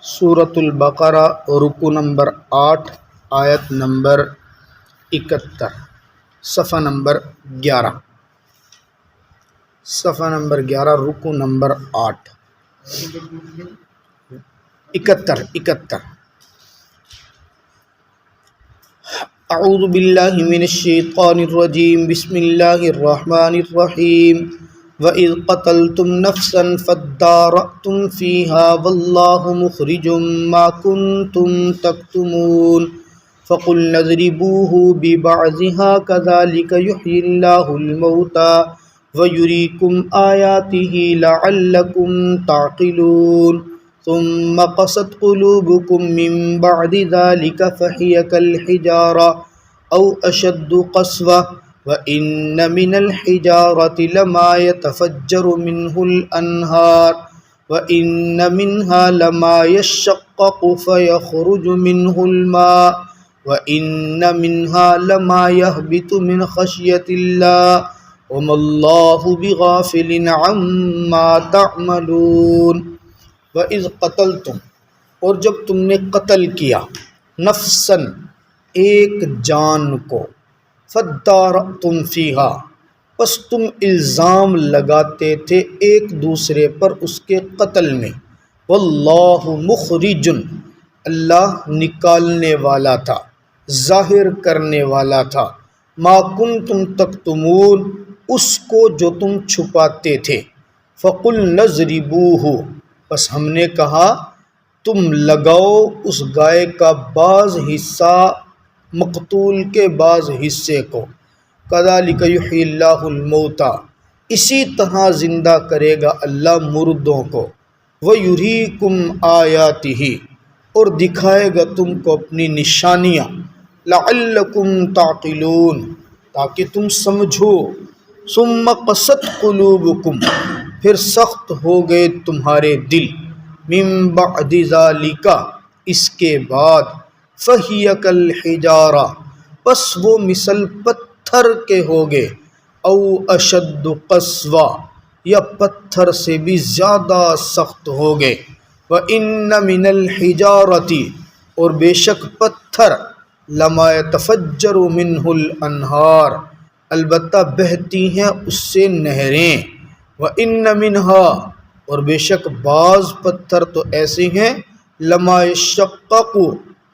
سورۃ البقرہ رکو نمبر 8 آیت نمبر 71 صفحہ نمبر 11 رکو نمبر 8 71 اعوذ باللہ من الشیطان الرجیم بسم اللہ الرحمن الرحیم وَإِذْ قَتَلْتُمْ نَفْسًا فَادَّارَأْتُمْ فِيهَا وَاللَّهُ مُخْرِجٌ مَا كُنْتُمْ تَكْتُمُونَ فَقُلْنَا اضْرِبُوهُ بِبَعْضِهَا كَذَلِكَ يُحْيِي اللَّهُ الْمَوْتَى وَيُرِيكُمْ آيَاتِهِ لَعَلَّكُمْ تَعْقِلُونَ ثُمَّ قَسَتْ قُلُوبُكُمْ مِنْ بَعْدِ ذَلِكَ فَهِيَ كَالْحِجَارَةِ أَوْ أَشَدُّ قَسْوَةً وَإِنَّ مِنَ الْحِجَارَةِ لَمَا يَتَفَجَّرُ مِنْهُ الْأَنْهَارُ وَإِنَّ مِنْهَا لَمَا يَشَّقَّقُ فَيَخْرُجُ مِنْهُ الْمَاءُ وَإِنَّ مِنْهَا لَمَا يَهْبِطُ مِنْ خَشْيَةِ اللَّهِ وَمَا اللَّهُ بِغَافِلٍ عَمَّا تَعْمَلُونَ وَإِذْ قَتَلْتُمْ اور جب تم نے قتل کیا نفساً ایک جان کو فَادَّارَأْتُمْ فِيهَا پس تم الزام لگاتے تھے ایک دوسرے پر اس کے قتل میں واللہ مخرج اللہ نکالنے والا تھا ظاہر کرنے والا تھا ما کنتم تکتمون اس کو جو تم چھپاتے تھے فَقُلْنَا اضْرِبُوهُ پس ہم نے کہا تم لگاؤ اس گائے کا بعض حصہ مقتول کے بعض حصے کو کذالک یحیی اللہ الموتیٰ اسی طرح زندہ کرے گا اللہ مردوں کو ویریکم آیاتہ اور دکھائے گا تم کو اپنی نشانیاں لعلکم تعقلون تاکہ تم سمجھو ثم قست قلوبکم پھر سخت ہو گئے تمہارے دل من بعد ذالک اس کے بعد فہی کالحجارہ پس وہ مثل پتھر کے ہوگے او اشد قسوہ یا پتھر سے بھی زیادہ سخت ہوگے وَإِنَّ مِنَ الْحِجَارَةِ اور بے شک پتھر لَمَا يَتَفَجَّرُ مِنْهُ الْأَنْهَارُ البتہ بہتی ہیں اس سے نہریں وَإِنَّ مِنْهَا اور بے شک بعض پتھر تو ایسے ہیں لَمَا يَشَّقَّقُ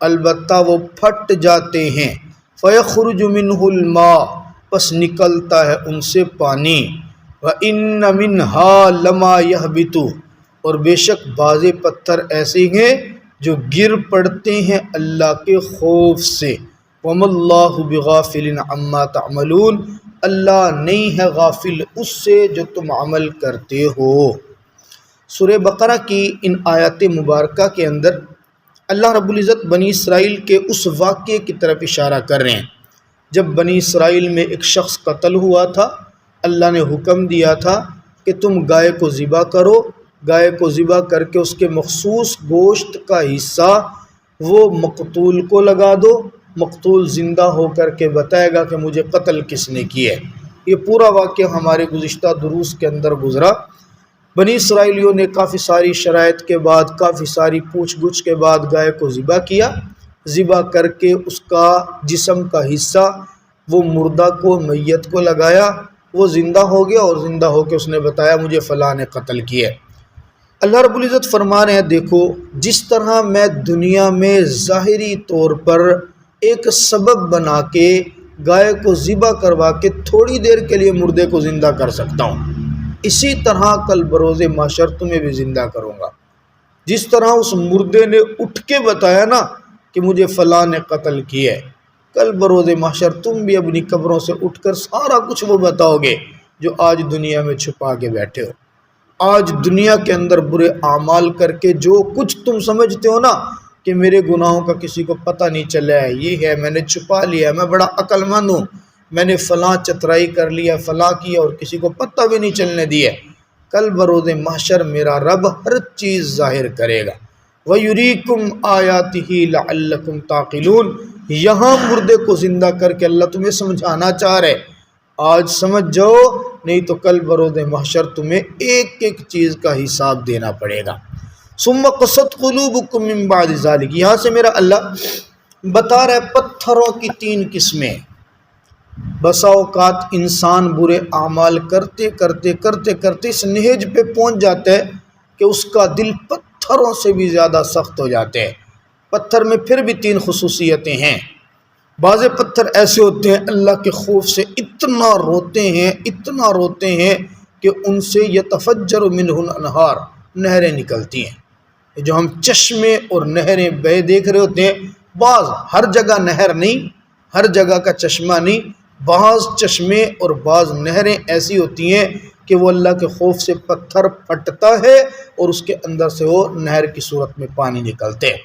البتہ وہ پھٹ جاتے ہیں فَيَخْرُجُ مِنْهُ الْمَاءُ پس نکلتا ہے ان سے پانی وَإِنَّ مِنْهَا لَمَا يَهْبِطُ اور بے شک بعض پتھر ایسے ہیں جو گر پڑتے ہیں اللہ کے خوف سے وَمَا اللَّهُ بِغَافِلٍ عَمَّا تَعْمَلُونَ اللہ نہیں ہے غافل اس سے جو تم عمل کرتے ہو۔ سورہ بقرہ کی ان آیات مبارکہ کے اندر اللہ رب العزت بنی اسرائیل کے اس واقعے کی طرف اشارہ کر رہے ہیں جب بنی اسرائیل میں ایک شخص قتل ہوا تھا۔ اللہ نے حکم دیا تھا کہ تم گائے کو ذبح کرو، گائے کو ذبح کر کے اس کے مخصوص گوشت کا حصہ وہ مقتول کو لگا دو، مقتول زندہ ہو کر کے بتائے گا کہ مجھے قتل کس نے کیا ہے۔ یہ پورا واقعہ ہمارے گزشتہ دروس کے اندر گزرا۔ بنی اسرائیلیوں نے کافی ساری شرائط کے بعد، کافی ساری پوچھ گچھ کے بعد گائے کو ذبح کیا، ذبح کر کے اس کا جسم کا حصہ وہ مردہ کو، میت کو لگایا، وہ زندہ ہو گیا اور زندہ ہو کے اس نے بتایا مجھے فلاں نے قتل کیا ہے۔ اللہ رب العزت فرما رہے ہیں دیکھو جس طرح میں دنیا میں ظاہری طور پر ایک سبب بنا کے گائے کو ذبح کروا کے تھوڑی دیر کے لیے مردے کو زندہ کر سکتا ہوں، اسی طرح کل بروز محشر تمہیں بھی زندہ کروں گا۔ جس طرح اس مردے نے اٹھ کے بتایا نا کہ مجھے فلاں نے قتل کیا ہے، کل بروز محشر تم بھی اپنی قبروں سے اٹھ کر سارا کچھ وہ بتاؤ گے جو آج دنیا میں چھپا کے بیٹھے ہو۔ آج دنیا کے اندر برے اعمال کر کے جو کچھ تم سمجھتے ہو نا کہ میرے گناہوں کا کسی کو پتہ نہیں چلا ہے، یہ ہے میں نے چھپا لیا ہے، میں بڑا عقل مند ہوں، میں نے فلاں چترائی کر لیا، فلاں کیا اور کسی کو پتہ بھی نہیں چلنے دیا، کل بروز محشر میرا رب ہر چیز ظاہر کرے گا۔ وَيُرِيكُمْ آيَاتِهِ لَعَلَّكُمْ تَعْقِلُونَ یہاں مردے کو زندہ کر کے اللہ تمہیں سمجھانا چاہ رہے، آج سمجھ جاؤ نہیں تو کل بروز محشر تمہیں ایک ایک چیز کا حساب دینا پڑے گا۔ ثم قست قلوبکم من بعد ذلک، یہاں سے میرا اللہ بتا رہا ہے پتھروں کی 3 قسمیں۔ بسا اوقات انسان برے اعمال کرتے کرتے کرتے کرتے اس نہج پہ پہنچ جاتا ہے کہ اس کا دل پتھروں سے بھی زیادہ سخت ہو جاتے ہیں۔ پتھر میں پھر بھی 3 خصوصیتیں ہیں۔ بعض پتھر ایسے ہوتے ہیں اللہ کے خوف سے اتنا روتے ہیں کہ ان سے یتفجر منہ الانہار، نہریں نکلتی ہیں۔ جو ہم چشمے اور نہریں بہے دیکھ رہے ہوتے ہیں، بعض ہر جگہ نہر نہیں، ہر جگہ کا چشمہ نہیں، بعض چشمے اور بعض نہریں ایسی ہوتی ہیں کہ وہ اللہ کے خوف سے پتھر پھٹتا ہے اور اس کے اندر سے وہ نہر کی صورت میں پانی نکلتے ہیں۔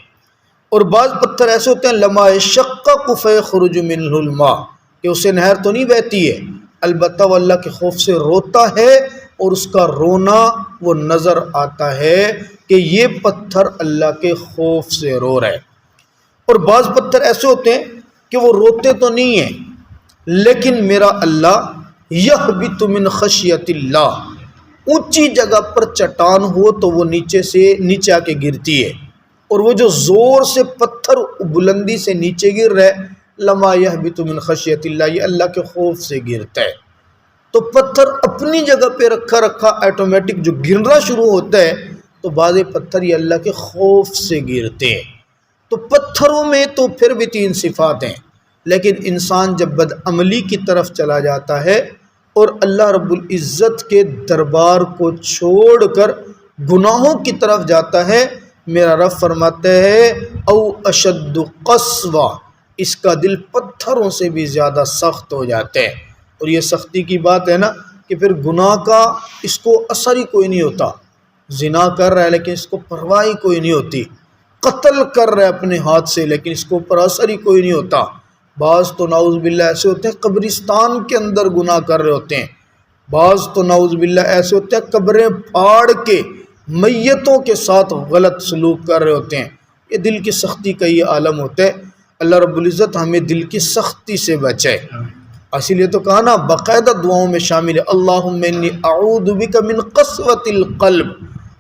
اور بعض پتھر ایسے ہوتے ہیں لما یشقق فیخرج منہ الماء، کہ اسے نہر تو نہیں بہتی ہے، البتہ وہ اللہ کے خوف سے روتا ہے اور اس کا رونا وہ نظر آتا ہے کہ یہ پتھر اللہ کے خوف سے رو رہے۔ اور بعض پتھر ایسے ہوتے ہیں کہ وہ روتے تو نہیں ہیں لیکن میرا اللہ یہبط من خشیت اللہ، اونچی جگہ پر چٹان ہو تو وہ نیچے آ کے گرتی ہے، اور وہ جو زور سے پتھر بلندی سے نیچے گر رہا ہے، لما یہبط من خشیت اللہ، یہ اللہ کے خوف سے گرتا ہے۔ تو پتھر اپنی جگہ پہ رکھا آٹومیٹک جو گرنا شروع ہوتا ہے، تو بعض پتھر یہ اللہ کے خوف سے گرتے ہیں۔ تو پتھروں میں تو پھر بھی 3 صفات ہیں، لیکن انسان جب بدعملی کی طرف چلا جاتا ہے اور اللہ رب العزت کے دربار کو چھوڑ کر گناہوں کی طرف جاتا ہے، میرا رب فرماتا ہے او اشد قسوہ، اس کا دل پتھروں سے بھی زیادہ سخت ہو جاتا ہے۔ اور یہ سختی کی بات ہے نا کہ پھر گناہ کا اس کو اثر ہی کوئی نہیں ہوتا، زنا کر رہا ہے لیکن اس کو پرواہ ہی کوئی نہیں ہوتی، قتل کر رہا ہے اپنے ہاتھ سے لیکن اس کو پر اثر ہی کوئی نہیں ہوتا۔ بعض تو نعوذ باللہ ایسے ہوتے ہیں قبرستان کے اندر گناہ کر رہے ہوتے ہیں، بعض تو نعوذ باللہ ایسے ہوتے ہیں قبریں پھاڑ کے میتوں کے ساتھ غلط سلوک کر رہے ہوتے ہیں۔ یہ دل کی سختی کا یہ عالم ہوتا ہے۔ اللہ رب العزت ہمیں دل کی سختی سے بچائے۔ اسی لیے تو کہا نا باقاعدہ دعاؤں میں شامل ہے، اللہم انی اعوذ بک من قسوۃ القلب،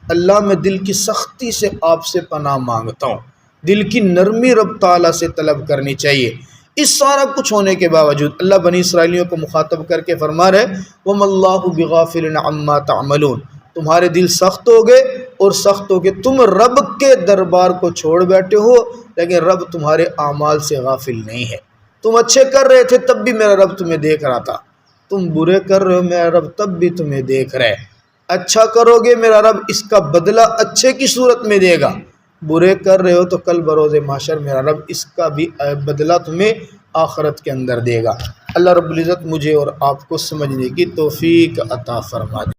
اللہ میں دل کی سختی سے آپ سے پناہ مانگتا ہوں۔ دل کی نرمی رب تعالیٰ سے طلب کرنی چاہیے۔ اس سارا کچھ ہونے کے باوجود اللہ بنی اسرائیلیوں کو مخاطب کر کے فرما رہے وَمَا اللَّهُ بِغَافِلٍ عَمَّا تَعْمَلُونَ، تمہارے دل سخت ہو گئے اور سخت ہو گئے، تم رب کے دربار کو چھوڑ بیٹھے ہو لیکن رب تمہارے اعمال سے غافل نہیں ہے۔ تم اچھے کر رہے تھے تب بھی میرا رب تمہیں دیکھ رہا تھا، تم برے کر رہے ہو میرا رب تب بھی تمہیں دیکھ رہا ہے۔ اچھا کرو گے میرا رب اس کا بدلہ اچھے کی صورت میں دے گا، برے کر رہے ہو تو کل بروز محشر میرا رب اس کا بھی بدلہ تمہیں آخرت کے اندر دے گا۔ اللہ رب العزت مجھے اور آپ کو سمجھنے کی توفیق عطا فرما دے۔